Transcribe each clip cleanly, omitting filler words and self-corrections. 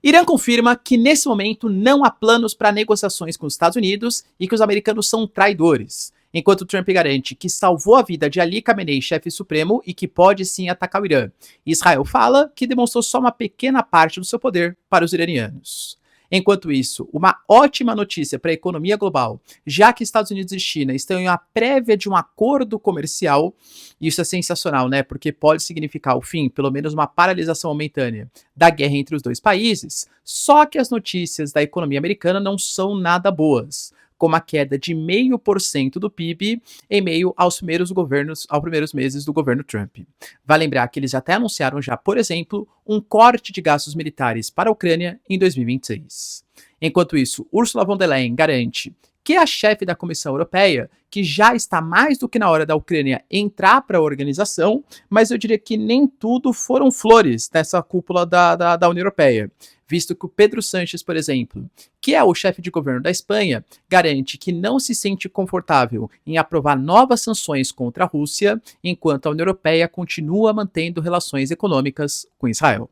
Irã confirma que nesse momento não há planos para negociações com os Estados Unidos e que os americanos são traidores, enquanto Trump garante que salvou a vida de Ali Khamenei, chefe supremo, e que pode sim atacar o Irã. Israel fala que demonstrou só uma pequena parte do seu poder para os iranianos. Enquanto isso, uma ótima notícia para a economia global, já que Estados Unidos e China estão em uma prévia de um acordo comercial. Isso é sensacional, né? Porque pode significar o fim, pelo menos uma paralisação momentânea, da guerra entre os dois países. Só que as notícias da economia americana não são nada boas, como a queda de 0,5% do PIB em meio aos primeiros meses do governo Trump. Vai lembrar que eles até anunciaram já, por exemplo, um corte de gastos militares para a Ucrânia em 2026. Enquanto isso, Ursula von der Leyen garante que é a chefe da Comissão Europeia, que já está mais do que na hora da Ucrânia entrar para a organização, mas eu diria que nem tudo foram flores nessa cúpula da União Europeia, visto que o Pedro Sánchez, por exemplo, que é o chefe de governo da Espanha, garante que não se sente confortável em aprovar novas sanções contra a Rússia, enquanto a União Europeia continua mantendo relações econômicas com Israel.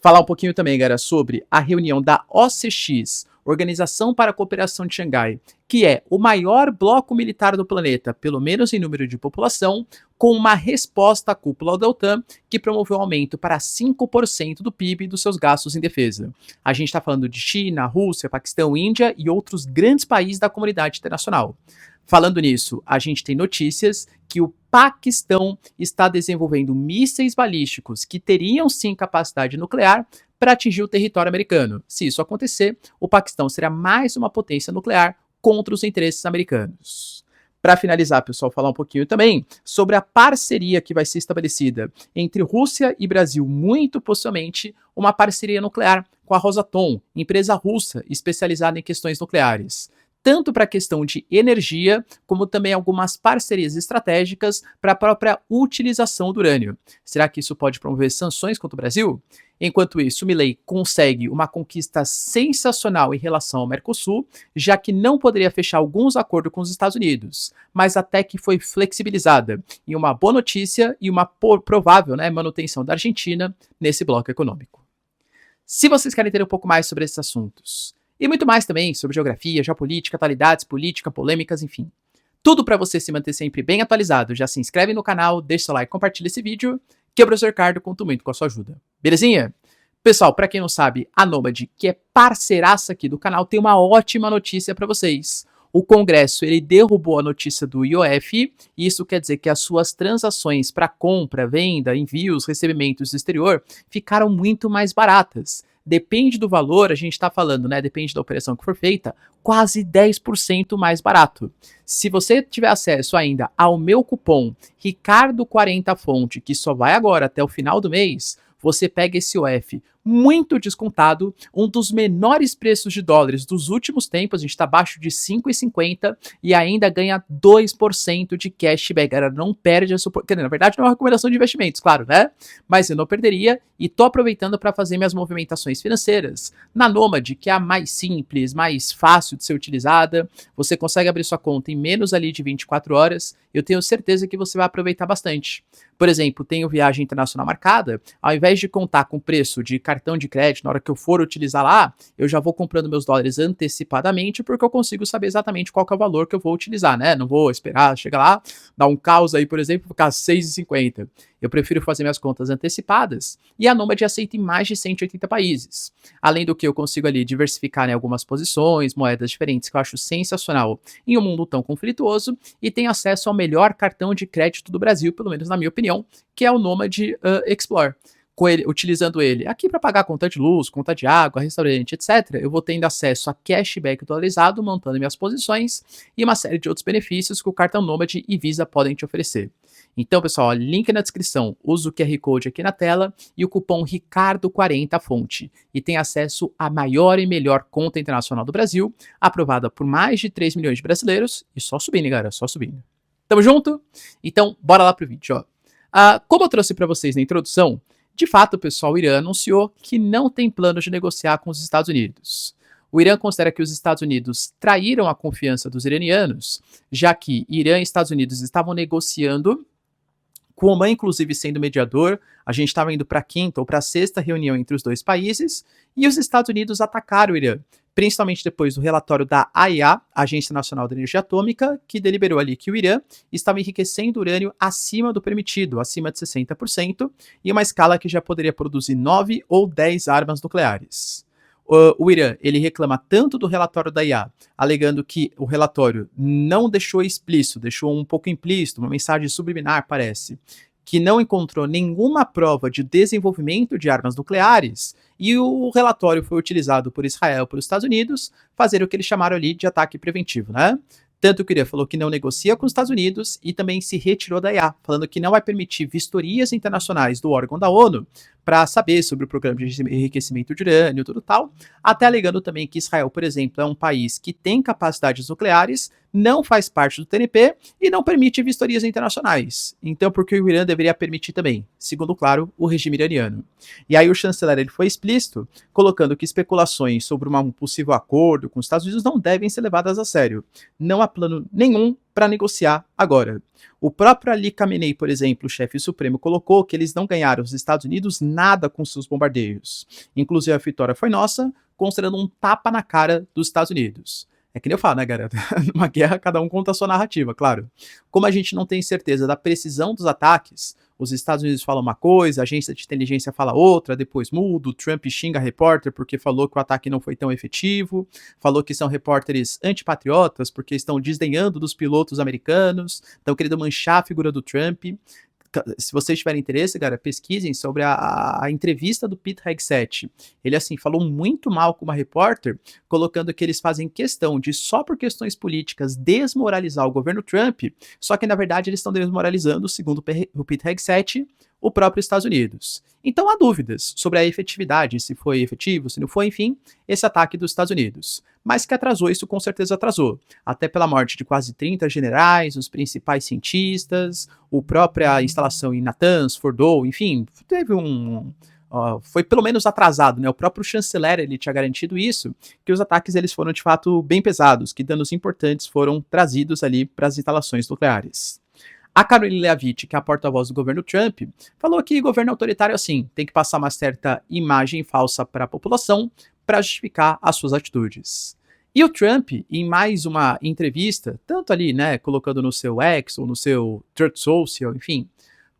Falar um pouquinho também, galera, sobre a reunião da OCX, Organização para a Cooperação de Xangai, que é o maior bloco militar do planeta, pelo menos em número de população, com uma resposta à cúpula da OTAN, que promoveu um aumento para 5% do PIB dos seus gastos em defesa. A gente está falando de China, Rússia, Paquistão, Índia e outros grandes países da comunidade internacional. Falando nisso, a gente tem notícias que o Paquistão está desenvolvendo mísseis balísticos que teriam sim capacidade nuclear para atingir o território americano. Se isso acontecer, o Paquistão será mais uma potência nuclear contra os interesses americanos. Para finalizar, pessoal, falar um pouquinho também sobre a parceria que vai ser estabelecida entre Rússia e Brasil, muito possivelmente uma parceria nuclear com a Rosatom, empresa russa especializada em questões nucleares, tanto para a questão de energia, como também algumas parcerias estratégicas para a própria utilização do urânio. Será que isso pode promover sanções contra o Brasil? Enquanto isso, Milei consegue uma conquista sensacional em relação ao Mercosul, já que não poderia fechar alguns acordos com os Estados Unidos, mas até que foi flexibilizada, em uma boa notícia e uma provável manutenção da Argentina nesse bloco econômico. Se vocês querem ter um pouco mais sobre esses assuntos, e muito mais também sobre geografia, geopolítica, atualidades, política, polêmicas, enfim. Tudo para você se manter sempre bem atualizado. Já se inscreve no canal, deixa seu like, compartilha esse vídeo, que o professor Ricardo conta muito com a sua ajuda. Belezinha? Pessoal, para quem não sabe, a Nômade, que é parceiraça aqui do canal, tem uma ótima notícia para vocês. O Congresso ele derrubou a notícia do IOF, e isso quer dizer que as suas transações para compra, venda, envios, recebimentos do exterior ficaram muito mais baratas. Depende do valor, a gente está falando, né? Depende da operação que for feita, quase 10% mais barato. Se você tiver acesso ainda ao meu cupom Ricardo40Fonte, que só vai agora até o final do mês, você pega esse IOF muito descontado, um dos menores preços de dólares dos últimos tempos, a gente está abaixo de 5,50 e ainda ganha 2% de cashback. Galera, não perde essa oportunidade. Na verdade, não é uma recomendação de investimentos, claro, né? Mas eu não perderia e tô aproveitando para fazer minhas movimentações financeiras na Nômade, que é a mais simples, mais fácil de ser utilizada. Você consegue abrir sua conta em menos ali de 24 horas. Eu tenho certeza que você vai aproveitar bastante. Por exemplo, tenho viagem internacional marcada, ao invés de contar com o preço de cartão de crédito, na hora que eu for utilizar lá, eu já vou comprando meus dólares antecipadamente, porque eu consigo saber exatamente qual que é o valor que eu vou utilizar, né? Não vou esperar chegar lá, dar um caos aí, por exemplo, ficar 6,50. Eu prefiro fazer minhas contas antecipadas e a Nômade aceita em mais de 180 países. Além do que eu consigo ali diversificar algumas posições, moedas diferentes, que eu acho sensacional em um mundo tão conflituoso, e tenho acesso ao melhor cartão de crédito do Brasil, pelo menos na minha opinião, que é o Nômade Explore. Utilizando ele aqui para pagar conta de luz, conta de água, restaurante, etc., eu vou tendo acesso a cashback atualizado, montando minhas posições e uma série de outros benefícios que o cartão Nômade e Visa podem te oferecer. Então, pessoal, link na descrição, usa o QR Code aqui na tela e o cupom Ricardo40Fonte e tem acesso à maior e melhor conta internacional do Brasil, aprovada por mais de 3 milhões de brasileiros e só subindo, galera, só subindo. Tamo junto? Então, bora lá pro vídeo, ó. Como eu trouxe para vocês na introdução, de fato, pessoal, o Irã anunciou que não tem plano de negociar com os Estados Unidos. O Irã considera que os Estados Unidos traíram a confiança dos iranianos, já que Irã e Estados Unidos estavam negociando com o Oman, inclusive, sendo mediador. A gente estava indo para a quinta ou para a sexta reunião entre os dois países, e os Estados Unidos atacaram o Irã, principalmente depois do relatório da AIA, Agência Nacional de Energia Atômica, que deliberou ali que o Irã estava enriquecendo urânio acima do permitido, acima de 60%, em uma escala que já poderia produzir 9 ou 10 armas nucleares. O Irã, ele reclama tanto do relatório da IA, alegando que o relatório não deixou explícito, deixou um pouco implícito, uma mensagem subliminar, parece, que não encontrou nenhuma prova de desenvolvimento de armas nucleares, e o relatório foi utilizado por Israel e pelos Estados Unidos, fazer o que eles chamaram ali de ataque preventivo, né? Tanto que o Irã falou que não negocia com os Estados Unidos e também se retirou da IA, falando que não vai permitir vistorias internacionais do órgão da ONU para saber sobre o programa de enriquecimento de urânio e tudo tal, até alegando também que Israel, por exemplo, é um país que tem capacidades nucleares, não faz parte do TNP e não permite vistorias internacionais. Então, por que o Irã deveria permitir também? Segundo, claro, o regime iraniano. E aí o chanceler ele foi explícito, colocando que especulações sobre um possível acordo com os Estados Unidos não devem ser levadas a sério. Não há plano nenhum para negociar agora. O próprio Ali Khamenei, por exemplo, o chefe supremo, colocou que eles não ganharam os Estados Unidos nada com seus bombardeios. Inclusive a vitória foi nossa, considerando um tapa na cara dos Estados Unidos. É que nem eu falo, né, galera? Numa guerra, cada um conta a sua narrativa, claro. Como a gente não tem certeza da precisão dos ataques, os Estados Unidos falam uma coisa, a agência de inteligência fala outra, depois muda, o Trump xinga repórter porque falou que o ataque não foi tão efetivo, falou que são repórteres antipatriotas porque estão desdenhando dos pilotos americanos, estão querendo manchar a figura do Trump. Se vocês tiverem interesse, cara, pesquisem sobre a entrevista do Pete Hegseth. Ele, assim, falou muito mal com uma repórter, colocando que eles fazem questão de, só por questões políticas, desmoralizar o governo Trump, só que, na verdade, eles estão desmoralizando, segundo o Pete Hegseth, o próprio Estados Unidos. Então há dúvidas sobre a efetividade, se foi efetivo, se não foi, enfim, esse ataque dos Estados Unidos. Mas que atrasou, isso com certeza atrasou. Até pela morte de quase 30 generais, os principais cientistas, a própria instalação em Natanz, Fordow, enfim, teve foi pelo menos atrasado, né? O próprio chanceler ele tinha garantido isso, que os ataques eles foram de fato bem pesados, que danos importantes foram trazidos ali para as instalações nucleares. A Caroline Leavitt, que é a porta-voz do governo Trump, falou que governo autoritário, assim, tem que passar uma certa imagem falsa para a população para justificar as suas atitudes. E o Trump, em mais uma entrevista, tanto ali, né, colocando no seu X ou no seu Truth Social, enfim,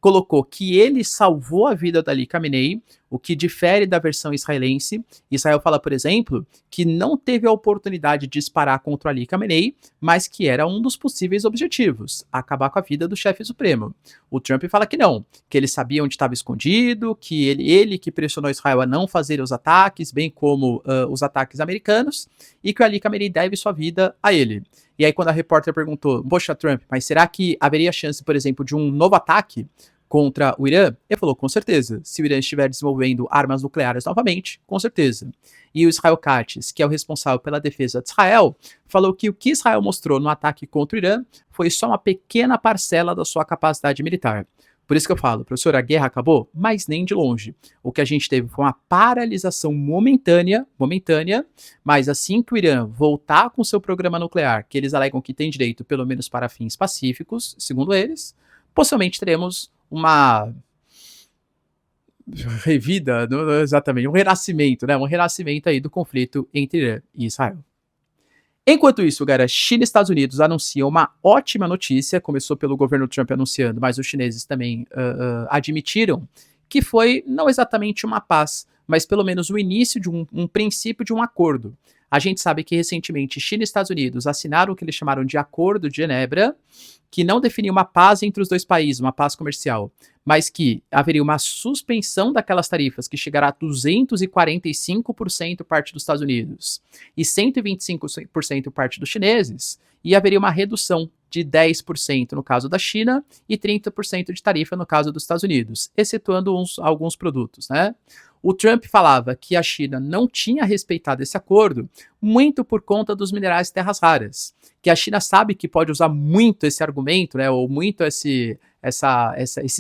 colocou que ele salvou a vida da Ali Khamenei, o que difere da versão israelense. Israel fala, por exemplo, que não teve a oportunidade de disparar contra Ali Khamenei, mas que era um dos possíveis objetivos, acabar com a vida do chefe supremo. O Trump fala que não, que ele sabia onde estava escondido, que ele que pressionou Israel a não fazer os ataques, bem como os ataques americanos, e que o Ali Khamenei deve sua vida a ele. E aí quando a repórter perguntou, poxa Trump, mas será que haveria chance, por exemplo, de um novo ataque contra o Irã? Ele falou, com certeza. Se o Irã estiver desenvolvendo armas nucleares novamente, com certeza. E o Israel Katz, que é o responsável pela defesa de Israel, falou que o que Israel mostrou no ataque contra o Irã foi só uma pequena parcela da sua capacidade militar. Por isso que eu falo, professor, a guerra acabou? Mas nem de longe. O que a gente teve foi uma paralisação momentânea, mas assim que o Irã voltar com seu programa nuclear, que eles alegam que tem direito, pelo menos para fins pacíficos, segundo eles, possivelmente teremos uma revida, não exatamente, um renascimento, né? Um renascimento aí do conflito entre Irã e Israel. Enquanto isso, galera, China e Estados Unidos anunciam uma ótima notícia, começou pelo governo Trump anunciando, mas os chineses também admitiram que foi não exatamente uma paz, mas pelo menos o início de um princípio de um acordo. A gente sabe que recentemente China e Estados Unidos assinaram o que eles chamaram de Acordo de Genebra, que não definia uma paz entre os dois países, uma paz comercial, mas que haveria uma suspensão daquelas tarifas que chegará a 245% parte dos Estados Unidos e 125% parte dos chineses, e haveria uma redução de 10% no caso da China e 30% de tarifa no caso dos Estados Unidos, excetuando alguns produtos, né? O Trump falava que a China não tinha respeitado esse acordo muito por conta dos minerais de terras raras, que a China sabe que pode usar muito esse argumento, né, ou muito esses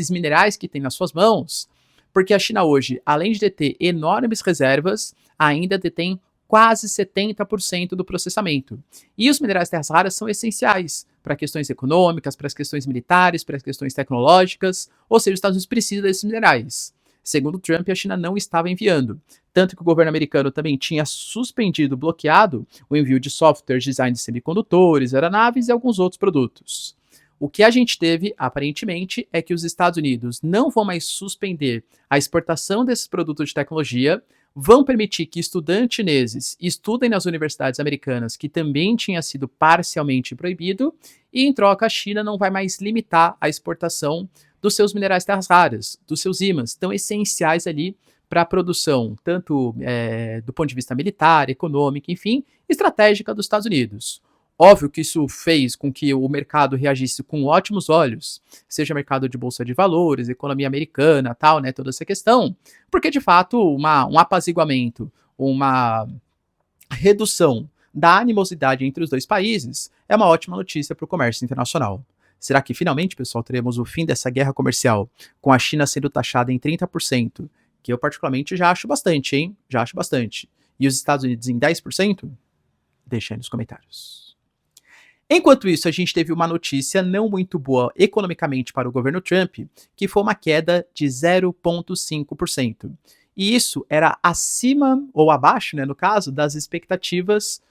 minerais que tem nas suas mãos, porque a China hoje, além de deter enormes reservas, ainda detém quase 70% do processamento. E os minerais de terras raras são essenciais para questões econômicas, para as questões militares, para as questões tecnológicas, ou seja, os Estados Unidos precisam desses minerais. Segundo Trump, a China não estava enviando, tanto que o governo americano também tinha suspendido, bloqueado o envio de softwares, design de semicondutores, aeronaves e alguns outros produtos. O que a gente teve, aparentemente, é que os Estados Unidos não vão mais suspender a exportação desses produtos de tecnologia, vão permitir que estudantes chineses estudem nas universidades americanas, que também tinha sido parcialmente proibido, e em troca a China não vai mais limitar a exportação dos seus minerais de terras raras, dos seus ímãs, tão essenciais ali para a produção, tanto do ponto de vista militar, econômico, enfim, estratégica dos Estados Unidos. Óbvio que isso fez com que o mercado reagisse com ótimos olhos, seja mercado de bolsa de valores, economia americana, tal, né, toda essa questão, porque de fato um apaziguamento, uma redução da animosidade entre os dois países é uma ótima notícia para o comércio internacional. Será que finalmente, pessoal, teremos o fim dessa guerra comercial, com a China sendo taxada em 30%, que eu particularmente já acho bastante, hein? Já acho bastante. E os Estados Unidos em 10%? Deixa aí nos comentários. Enquanto isso, a gente teve uma notícia não muito boa economicamente para o governo Trump, que foi uma queda de 0,5%. E isso era acima, ou abaixo, né, no caso, das expectativas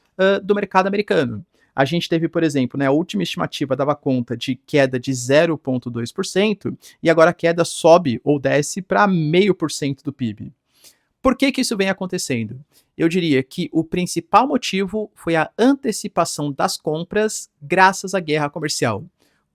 do mercado americano. A gente teve, por exemplo, né, a última estimativa dava conta de queda de 0,2%, e agora a queda sobe ou desce para 0,5% do PIB. Por que isso vem acontecendo? Eu diria que o principal motivo foi a antecipação das compras graças à guerra comercial.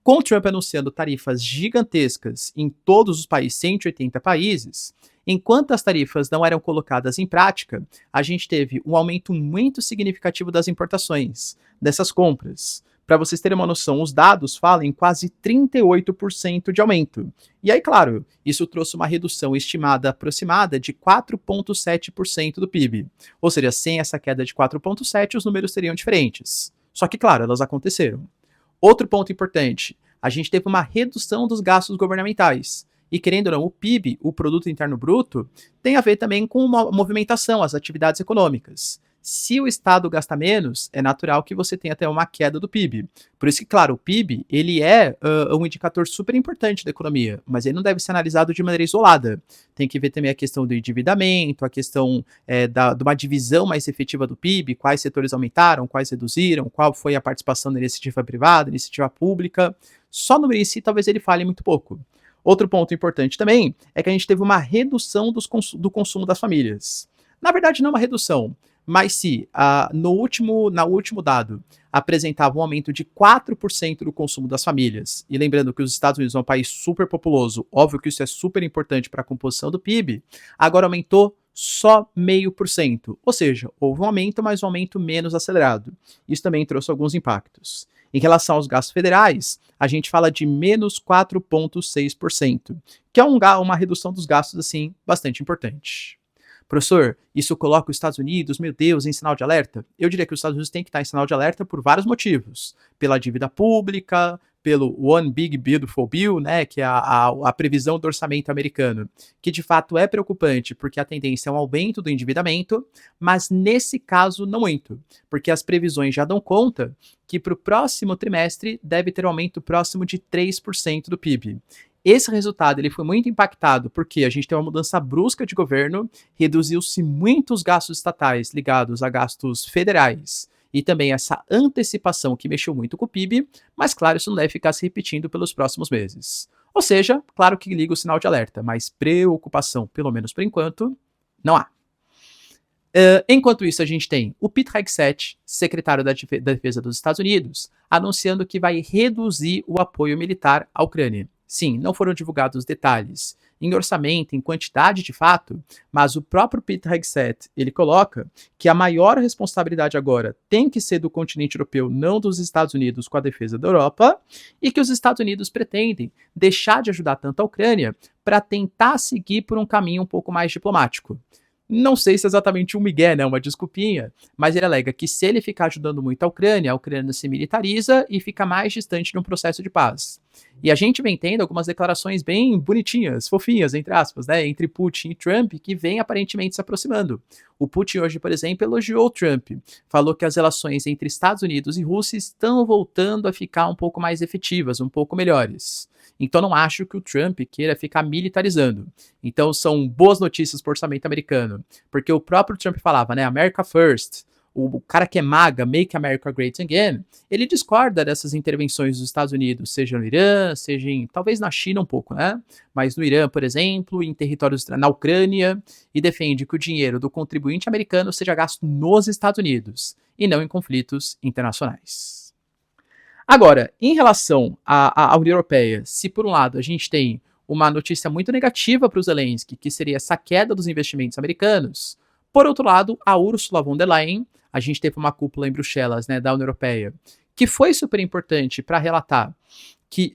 Com Trump anunciando tarifas gigantescas em todos os países, 180 países, enquanto as tarifas não eram colocadas em prática, a gente teve um aumento muito significativo das importações, dessas compras. Para vocês terem uma noção, os dados falam em quase 38% de aumento. E aí, claro, isso trouxe uma redução estimada aproximada de 4,7% do PIB. Ou seja, sem essa queda de 4,7%, os números seriam diferentes. Só que, claro, elas aconteceram. Outro ponto importante, a gente teve uma redução dos gastos governamentais. E querendo ou não, o PIB, o Produto Interno Bruto, tem a ver também com uma movimentação, as atividades econômicas. Se o Estado gasta menos, é natural que você tenha até uma queda do PIB. Por isso que, claro, o PIB ele é um indicador super importante da economia, mas ele não deve ser analisado de maneira isolada. Tem que ver também a questão do endividamento, a questão de uma divisão mais efetiva do PIB, quais setores aumentaram, quais reduziram, qual foi a participação da iniciativa privada, iniciativa pública. Só no número em si, talvez ele fale muito pouco. Outro ponto importante também é que a gente teve uma redução do consumo das famílias. Na verdade, não uma redução, mas se no último dado apresentava um aumento de 4% do consumo das famílias, e lembrando que os Estados Unidos é um país super populoso, óbvio que isso é super importante para a composição do PIB, agora aumentou só 0,5%, ou seja, houve um aumento, mas um aumento menos acelerado. Isso também trouxe alguns impactos. Em relação aos gastos federais, a gente fala de menos 4,6%, que é uma redução dos gastos assim bastante importante. Professor, isso coloca os Estados Unidos, meu Deus, em sinal de alerta? Eu diria que os Estados Unidos têm que estar em sinal de alerta por vários motivos. Pela dívida pública, pelo One Big Beautiful Bill, né, que é a previsão do orçamento americano, que de fato é preocupante, porque a tendência é um aumento do endividamento, mas nesse caso não muito, porque as previsões já dão conta que para o próximo trimestre deve ter um aumento próximo de 3% do PIB. Esse resultado ele foi muito impactado porque a gente tem uma mudança brusca de governo, reduziu-se muito os gastos estatais ligados a gastos federais e também essa antecipação que mexeu muito com o PIB, mas claro, isso não deve ficar se repetindo pelos próximos meses. Ou seja, claro que liga o sinal de alerta, mas preocupação, pelo menos por enquanto, não há. Enquanto isso, a gente tem o Pete Hegseth, secretário da Defesa dos Estados Unidos, anunciando que vai reduzir o apoio militar à Ucrânia. Sim, não foram divulgados detalhes em orçamento, em quantidade de fato, mas o próprio Pete Hegseth, ele coloca que a maior responsabilidade agora tem que ser do continente europeu, não dos Estados Unidos com a defesa da Europa, e que os Estados Unidos pretendem deixar de ajudar tanto a Ucrânia para tentar seguir por um caminho um pouco mais diplomático. Não sei se é exatamente um migué, né, uma desculpinha, mas ele alega que se ele ficar ajudando muito a Ucrânia se militariza e fica mais distante de um processo de paz. E a gente vem tendo algumas declarações bem bonitinhas, fofinhas, entre aspas, né, entre Putin e Trump, que vem aparentemente se aproximando. O Putin hoje, por exemplo, elogiou o Trump, falou que as relações entre Estados Unidos e Rússia estão voltando a ficar um pouco mais efetivas, um pouco melhores. Então não acho que o Trump queira ficar militarizando. Então são boas notícias para o orçamento americano, porque o próprio Trump falava, né, America First, o cara que é MAGA, Make America Great Again, ele discorda dessas intervenções dos Estados Unidos, seja no Irã, seja talvez na China um pouco, né? Mas no Irã, por exemplo, em territórios na Ucrânia, e defende que o dinheiro do contribuinte americano seja gasto nos Estados Unidos e não em conflitos internacionais. Agora, em relação à União Europeia, se por um lado a gente tem uma notícia muito negativa para o Zelensky, que seria essa queda dos investimentos americanos, por outro lado, a Ursula von der Leyen, a gente teve uma cúpula em Bruxelas, né, da União Europeia, que foi super importante para relatar que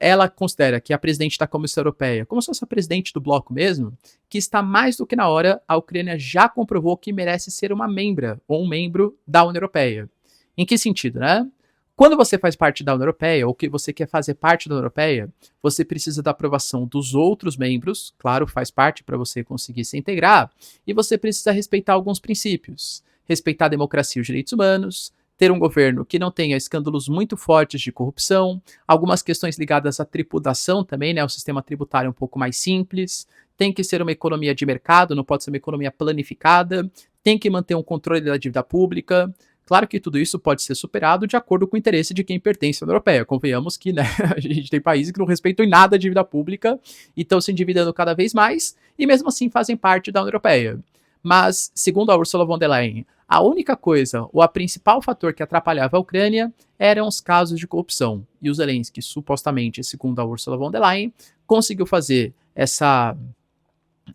ela considera que a presidente da Comissão Europeia, como se fosse a presidente do bloco mesmo, que está mais do que na hora, a Ucrânia já comprovou que merece ser uma membra ou um membro da União Europeia. Em que sentido, né? Quando você faz parte da União Europeia, ou que você quer fazer parte da União Europeia, você precisa da aprovação dos outros membros, claro, faz parte para você conseguir se integrar, e você precisa respeitar alguns princípios. Respeitar a democracia e os direitos humanos, ter um governo que não tenha escândalos muito fortes de corrupção, algumas questões ligadas à tributação também, né, o sistema tributário é um pouco mais simples, tem que ser uma economia de mercado, não pode ser uma economia planificada, tem que manter um controle da dívida pública. Claro que tudo isso pode ser superado de acordo com o interesse de quem pertence à União Europeia. Convenhamos que, né, a gente tem países que não respeitam em nada a dívida pública e estão se endividando cada vez mais e mesmo assim fazem parte da União Europeia. Mas, segundo a Ursula von der Leyen, a única coisa, ou a principal fator que atrapalhava a Ucrânia eram os casos de corrupção. E o Zelensky, supostamente, segundo a Ursula von der Leyen, conseguiu fazer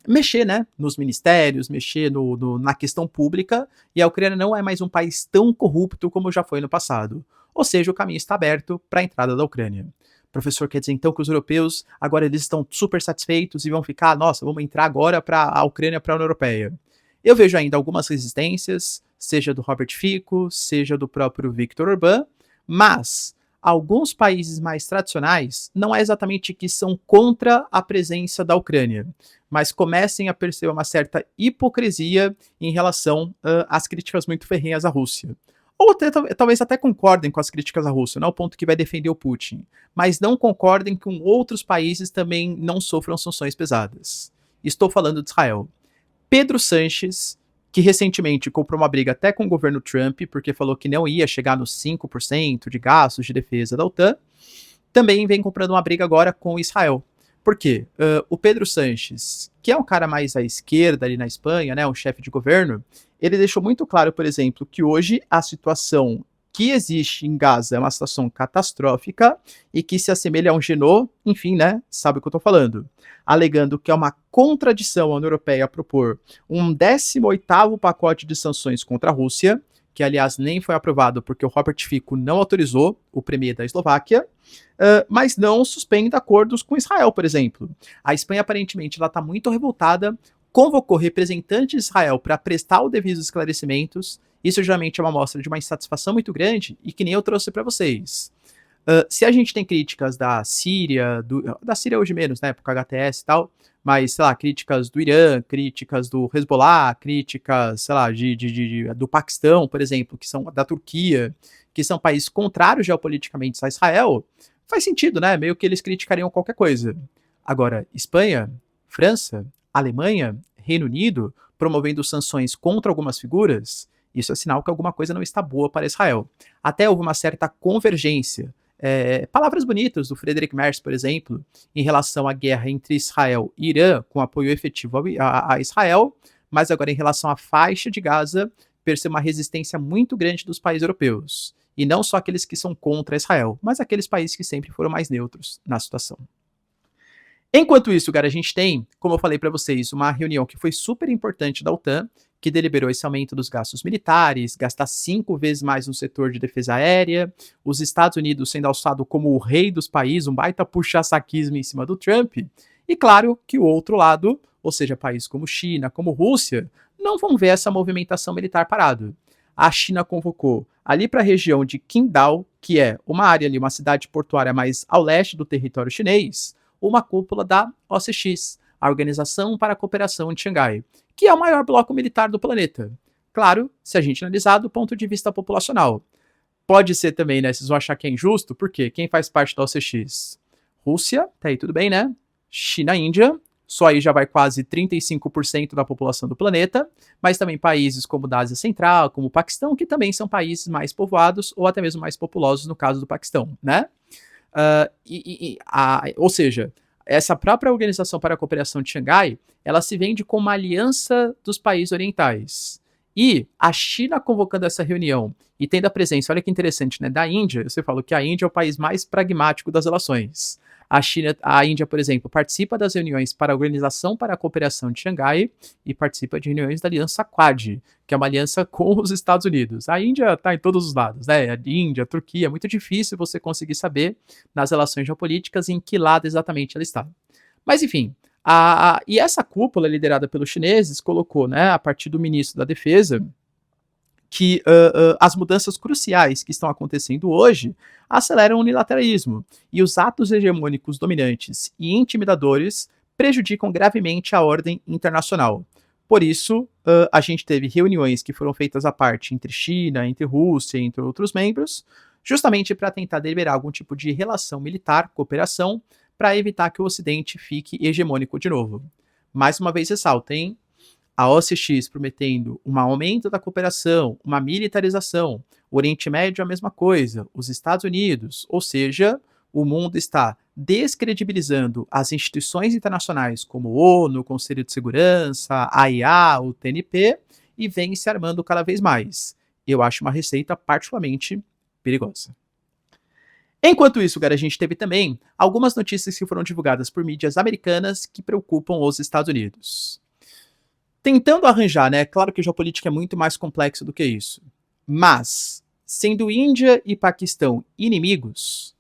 mexer, né, nos ministérios, mexer na questão pública, e a Ucrânia não é mais um país tão corrupto como já foi no passado. Ou seja, o caminho está aberto para a entrada da Ucrânia. Professor, quer dizer então que os europeus agora eles estão super satisfeitos e vão ficar, nossa, vamos entrar agora para a Ucrânia, para a União Europeia. Eu vejo ainda algumas resistências, seja do Robert Fico, seja do próprio Viktor Orbán, mas alguns países mais tradicionais não é exatamente que são contra a presença da Ucrânia, mas comecem a perceber uma certa hipocrisia em relação às críticas muito ferrenhas à Rússia. Ou talvez até concordem com as críticas à Rússia, não é o ponto que vai defender o Putin, mas não concordem com outros países também não sofram sanções pesadas. Estou falando de Israel. Pedro Sanches, que recentemente comprou uma briga até com o governo Trump, porque falou que não ia chegar nos 5% de gastos de defesa da OTAN, também vem comprando uma briga agora com Israel. Por quê? O Pedro Sanches, que é um cara mais à esquerda ali na Espanha, né, um chefe de governo, ele deixou muito claro, por exemplo, que hoje a situação que existe em Gaza é uma situação catastrófica e que se assemelha a um Genô, enfim, né, sabe o que eu tô falando. Alegando que é uma contradição a União Europeia propor um 18º pacote de sanções contra a Rússia, que aliás nem foi aprovado porque o Robert Fico não autorizou, o premier da Eslováquia, mas não suspende acordos com Israel, por exemplo. A Espanha aparentemente está muito revoltada, convocou representantes de Israel para prestar os devidos esclarecimentos. Isso geralmente é uma mostra de uma insatisfação muito grande e que nem eu trouxe para vocês. Se a gente tem críticas da Síria, da Síria hoje menos, né, por HTS e tal, mas, sei lá, críticas do Irã, críticas do Hezbollah, críticas, sei lá, do Paquistão, por exemplo, que são da Turquia, que são países contrários geopoliticamente a Israel, faz sentido, né, meio que eles criticariam qualquer coisa. Agora, Espanha, França, Alemanha, Reino Unido, promovendo sanções contra algumas figuras, isso é sinal que alguma coisa não está boa para Israel. Até houve uma certa convergência. Palavras bonitas do Friedrich Merz, por exemplo, em relação à guerra entre Israel e Irã, com apoio efetivo a Israel, mas agora em relação à faixa de Gaza, percebe uma resistência muito grande dos países europeus. E não só aqueles que são contra Israel, mas aqueles países que sempre foram mais neutros na situação. Enquanto isso, cara, a gente tem, como eu falei para vocês, uma reunião que foi super importante da OTAN, que deliberou esse aumento dos gastos militares, gastar 5 vezes mais no setor de defesa aérea, os Estados Unidos sendo alçado como o rei dos países, um baita puxa-saquismo em cima do Trump, e claro que o outro lado, ou seja, países como China, como Rússia, não vão ver essa movimentação militar parado. A China convocou ali para a região de Qingdao, que é uma área ali, uma cidade portuária mais ao leste do território chinês, uma cúpula da OCX, a Organização para a Cooperação de Xangai, que é o maior bloco militar do planeta. Claro, se a gente analisar do ponto de vista populacional. Pode ser também, né? Vocês vão achar que é injusto, porque quem faz parte da OCX? Rússia, tá aí tudo bem, né? China, Índia, só aí já vai quase 35% da população do planeta, mas também países como da Ásia Central, como o Paquistão, que também são países mais povoados ou até mesmo mais populosos no caso do Paquistão, né? Ou seja, essa própria Organização para a Cooperação de Xangai, ela se vende como uma aliança dos países orientais. E a China convocando essa reunião e tendo a presença, olha que interessante, né, da Índia, você falou que a Índia é o país mais pragmático das relações. A Índia, por exemplo, participa das reuniões para a Organização para a Cooperação de Xangai e participa de reuniões da Aliança Quad, que é uma aliança com os Estados Unidos. A Índia está em todos os lados, né? A Índia, a Turquia, é muito difícil você conseguir saber nas relações geopolíticas em que lado exatamente ela está. Mas enfim, e essa cúpula liderada pelos chineses colocou, né, a partir do ministro da Defesa, que as mudanças cruciais que estão acontecendo hoje aceleram o unilateralismo e os atos hegemônicos dominantes e intimidadores prejudicam gravemente a ordem internacional. Por isso, a gente teve reuniões que foram feitas à parte entre China, entre Rússia, entre outros membros, justamente para tentar deliberar algum tipo de relação militar, cooperação, para evitar que o Ocidente fique hegemônico de novo. Mais uma vez ressalto, hein? A OCX prometendo um aumento da cooperação, uma militarização, o Oriente Médio a mesma coisa, os Estados Unidos, ou seja, o mundo está descredibilizando as instituições internacionais como o ONU, o Conselho de Segurança, a AIA, o TNP, e vem se armando cada vez mais. Eu acho uma receita particularmente perigosa. Enquanto isso, cara, a gente teve também algumas notícias que foram divulgadas por mídias americanas que preocupam os Estados Unidos. Tentando arranjar, né? Claro que a geopolítica é muito mais complexa do que isso. Mas, sendo Índia e Paquistão inimigos,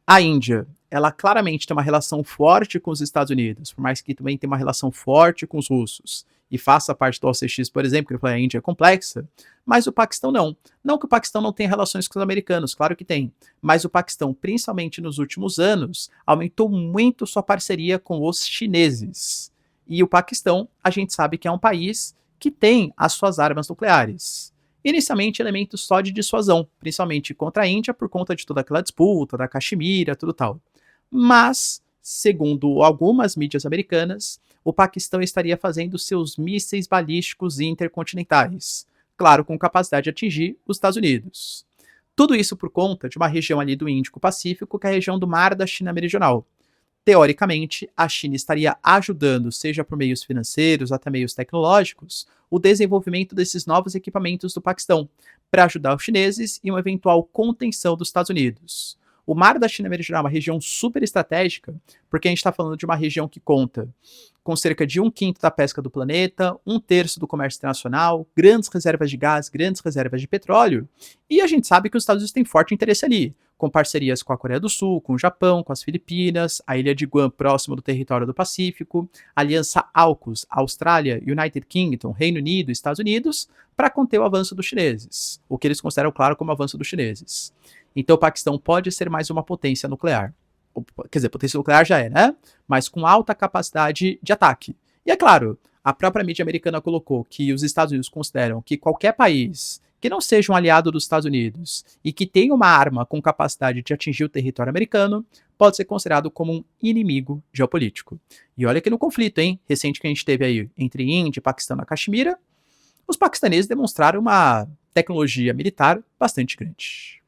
a Índia, ela claramente tem uma relação forte com os Estados Unidos, por mais que também tenha uma relação forte com os russos, e faça parte do OCX, por exemplo, que eu falei, a Índia é complexa, mas o Paquistão não. Não que o Paquistão não tenha relações com os americanos, claro que tem, mas o Paquistão, principalmente nos últimos anos, aumentou muito sua parceria com os chineses. E o Paquistão, a gente sabe que é um país que tem as suas armas nucleares. Inicialmente, elementos só de dissuasão, principalmente contra a Índia, por conta de toda aquela disputa, da Caxemira, tudo tal. Mas, segundo algumas mídias americanas, o Paquistão estaria fazendo seus mísseis balísticos intercontinentais, claro, com capacidade de atingir os Estados Unidos. Tudo isso por conta de uma região ali do Índico-Pacífico, que é a região do Mar da China Meridional. Teoricamente, a China estaria ajudando, seja por meios financeiros, até meios tecnológicos, o desenvolvimento desses novos equipamentos do Paquistão, para ajudar os chineses em uma eventual contenção dos Estados Unidos. O Mar da China Meridional é uma região super estratégica, porque a gente está falando de uma região que conta com cerca de 1/5 da pesca do planeta, 1/3 do comércio internacional, grandes reservas de gás, grandes reservas de petróleo, e a gente sabe que os Estados Unidos têm forte interesse ali, com parcerias com a Coreia do Sul, com o Japão, com as Filipinas, a ilha de Guam próximo do território do Pacífico, a aliança AUKUS, Austrália, United Kingdom, Reino Unido e Estados Unidos, para conter o avanço dos chineses, o que eles consideram, claro, como avanço dos chineses. Então o Paquistão pode ser mais uma potência nuclear. Quer dizer, potência nuclear já é, né? Mas com alta capacidade de ataque. E é claro, a própria mídia americana colocou que os Estados Unidos consideram que qualquer país que não seja um aliado dos Estados Unidos e que tenha uma arma com capacidade de atingir o território americano, pode ser considerado como um inimigo geopolítico. E olha que no conflito, hein, recente que a gente teve aí entre Índia e Paquistão na Caxemira, os paquistaneses demonstraram uma tecnologia militar bastante grande.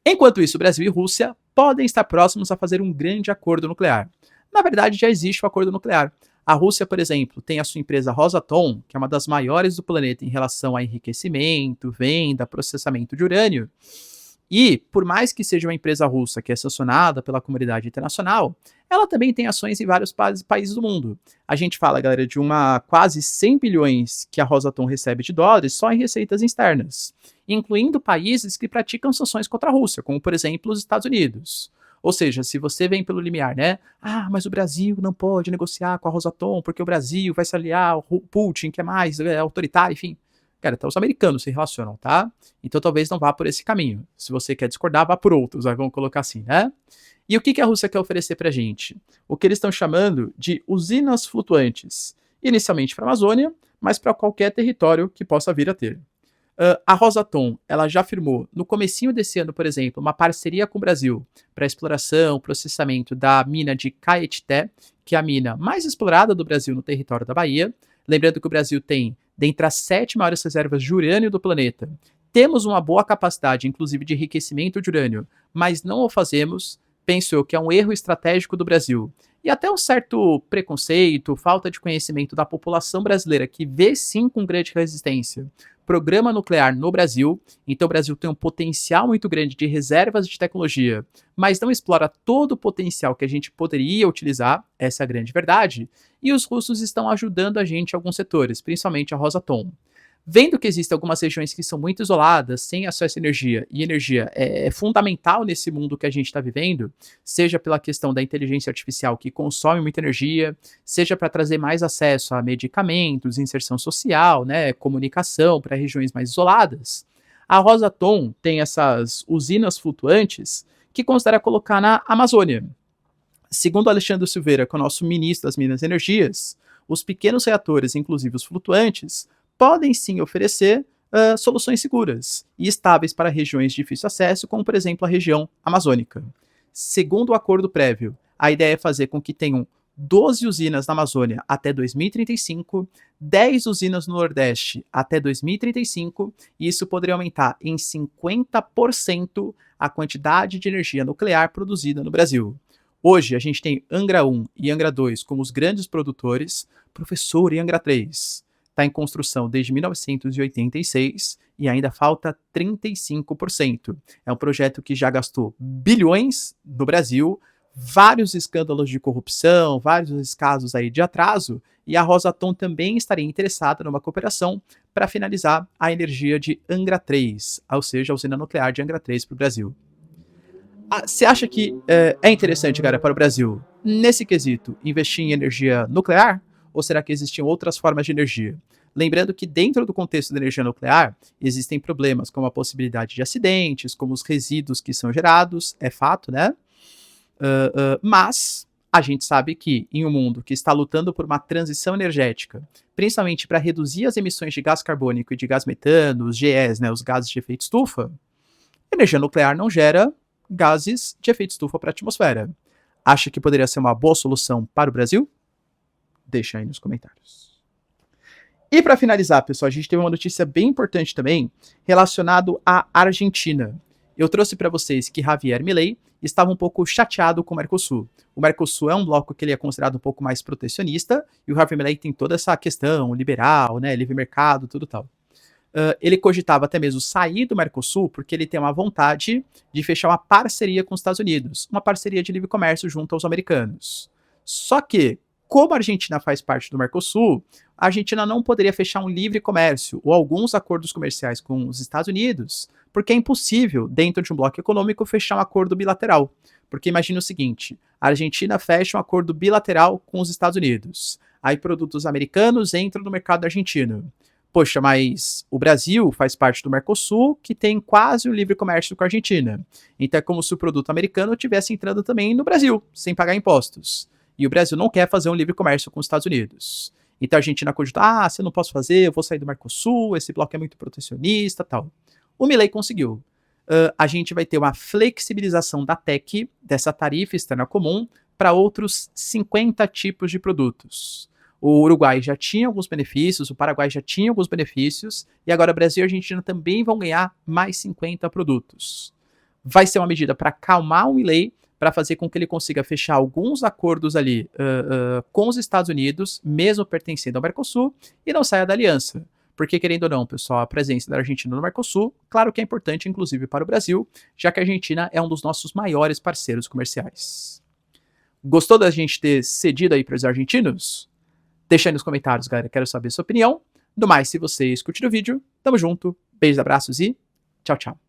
Enquanto isso, Brasil e Rússia podem estar próximos a fazer um grande acordo nuclear. Na verdade, já existe o acordo nuclear. A Rússia, por exemplo, tem a sua empresa Rosatom, que é uma das maiores do planeta em relação a enriquecimento, venda, processamento de urânio. E, por mais que seja uma empresa russa que é sancionada pela comunidade internacional, ela também tem ações em vários países do mundo. A gente fala, galera, de uma quase 100 bilhões que a Rosatom recebe de dólares só em receitas externas, incluindo países que praticam sanções contra a Rússia, como, por exemplo, os Estados Unidos. Ou seja, se você vem pelo limiar, né? Ah, mas o Brasil não pode negociar com a Rosatom porque o Brasil vai se aliar ao Putin, que é mais autoritário, enfim. Cara, então os americanos se relacionam, tá? Então talvez não vá por esse caminho. Se você quer discordar, vá por outros, vamos colocar assim, né? E o que a Rússia quer oferecer pra gente? O que eles estão chamando de usinas flutuantes. Inicialmente para a Amazônia, mas para qualquer território que possa vir a ter. A Rosatom, ela já firmou no comecinho desse ano, por exemplo, uma parceria com o Brasil para exploração, processamento da mina de Caetité, que é a mina mais explorada do Brasil no território da Bahia. Lembrando que o Brasil tem, dentre as 7 maiores reservas de urânio do planeta, temos uma boa capacidade, inclusive, de enriquecimento de urânio, mas não o fazemos. Penso eu que é um erro estratégico do Brasil. E até um certo preconceito, falta de conhecimento da população brasileira, que vê sim com grande resistência programa nuclear no Brasil. Então o Brasil tem um potencial muito grande de reservas de tecnologia, mas não explora todo o potencial que a gente poderia utilizar, essa é a grande verdade. E os russos estão ajudando a gente em alguns setores, principalmente a Rosatom. Vendo que existem algumas regiões que são muito isoladas, sem acesso à energia, e energia é fundamental nesse mundo que a gente está vivendo, seja pela questão da inteligência artificial que consome muita energia, seja para trazer mais acesso a medicamentos, inserção social, né, comunicação para regiões mais isoladas, a Rosatom tem essas usinas flutuantes que considera colocar na Amazônia. Segundo Alexandre Silveira, que é o nosso ministro das Minas e Energias, os pequenos reatores, inclusive os flutuantes, podem sim oferecer soluções seguras e estáveis para regiões de difícil acesso, como por exemplo a região amazônica. Segundo o acordo prévio, a ideia é fazer com que tenham 12 usinas na Amazônia até 2035, 10 usinas no Nordeste até 2035, e isso poderia aumentar em 50% a quantidade de energia nuclear produzida no Brasil. Hoje a gente tem Angra 1 e Angra 2 como os grandes produtores, Professor e Angra 3 está em construção desde 1986 e ainda falta 35%. É um projeto que já gastou bilhões no Brasil, vários escândalos de corrupção, vários casos aí de atraso, e a Rosatom também estaria interessada numa cooperação para finalizar a energia de Angra 3, ou seja, a usina nuclear de Angra 3 para o Brasil. Você acha que é interessante, cara, para o Brasil, nesse quesito, investir em energia nuclear? Ou será que existiam outras formas de energia? Lembrando que dentro do contexto da energia nuclear, existem problemas como a possibilidade de acidentes, como os resíduos que são gerados, é fato, né? Mas a gente sabe que em um mundo que está lutando por uma transição energética, principalmente para reduzir as emissões de gás carbônico e de gás metano, os GEs, né, os gases de efeito estufa, energia nuclear não gera gases de efeito estufa para a atmosfera. Acha que poderia ser uma boa solução para o Brasil? Deixa aí nos comentários. E para finalizar, pessoal, a gente teve uma notícia bem importante também relacionado à Argentina. Eu trouxe para vocês que Javier Milei estava um pouco chateado com o Mercosul. O Mercosul é um bloco que ele é considerado um pouco mais protecionista, e o Javier Milei tem toda essa questão liberal, né, livre mercado, tudo tal. Ele cogitava até mesmo sair do Mercosul porque ele tem uma vontade de fechar uma parceria com os Estados Unidos, uma parceria de livre comércio junto aos americanos. Só que, como a Argentina faz parte do Mercosul, a Argentina não poderia fechar um livre comércio ou alguns acordos comerciais com os Estados Unidos, porque é impossível, dentro de um bloco econômico, fechar um acordo bilateral. Porque imagina o seguinte, a Argentina fecha um acordo bilateral com os Estados Unidos, aí produtos americanos entram no mercado argentino. Poxa, mas o Brasil faz parte do Mercosul, que tem quase um livre comércio com a Argentina. Então é como se o produto americano estivesse entrando também no Brasil, sem pagar impostos. E o Brasil não quer fazer um livre comércio com os Estados Unidos. Então a Argentina cogita, se eu não posso fazer, eu vou sair do Mercosul, esse bloco é muito protecionista, tal. O Milei conseguiu. A gente vai ter uma flexibilização da TEC, dessa tarifa externa comum, para outros 50 tipos de produtos. O Uruguai já tinha alguns benefícios, o Paraguai já tinha alguns benefícios, e agora o Brasil e a Argentina também vão ganhar mais 50 produtos. Vai ser uma medida para acalmar o Milei, para fazer com que ele consiga fechar alguns acordos ali com os Estados Unidos, mesmo pertencendo ao Mercosul, e não saia da aliança. Porque, querendo ou não, pessoal, a presença da Argentina no Mercosul, claro que é importante, inclusive para o Brasil, já que a Argentina é um dos nossos maiores parceiros comerciais. Gostou da gente ter cedido aí para os argentinos? Deixa aí nos comentários, galera, quero saber a sua opinião. No mais, se vocês curtiram o vídeo, tamo junto, beijos, abraços e tchau, tchau.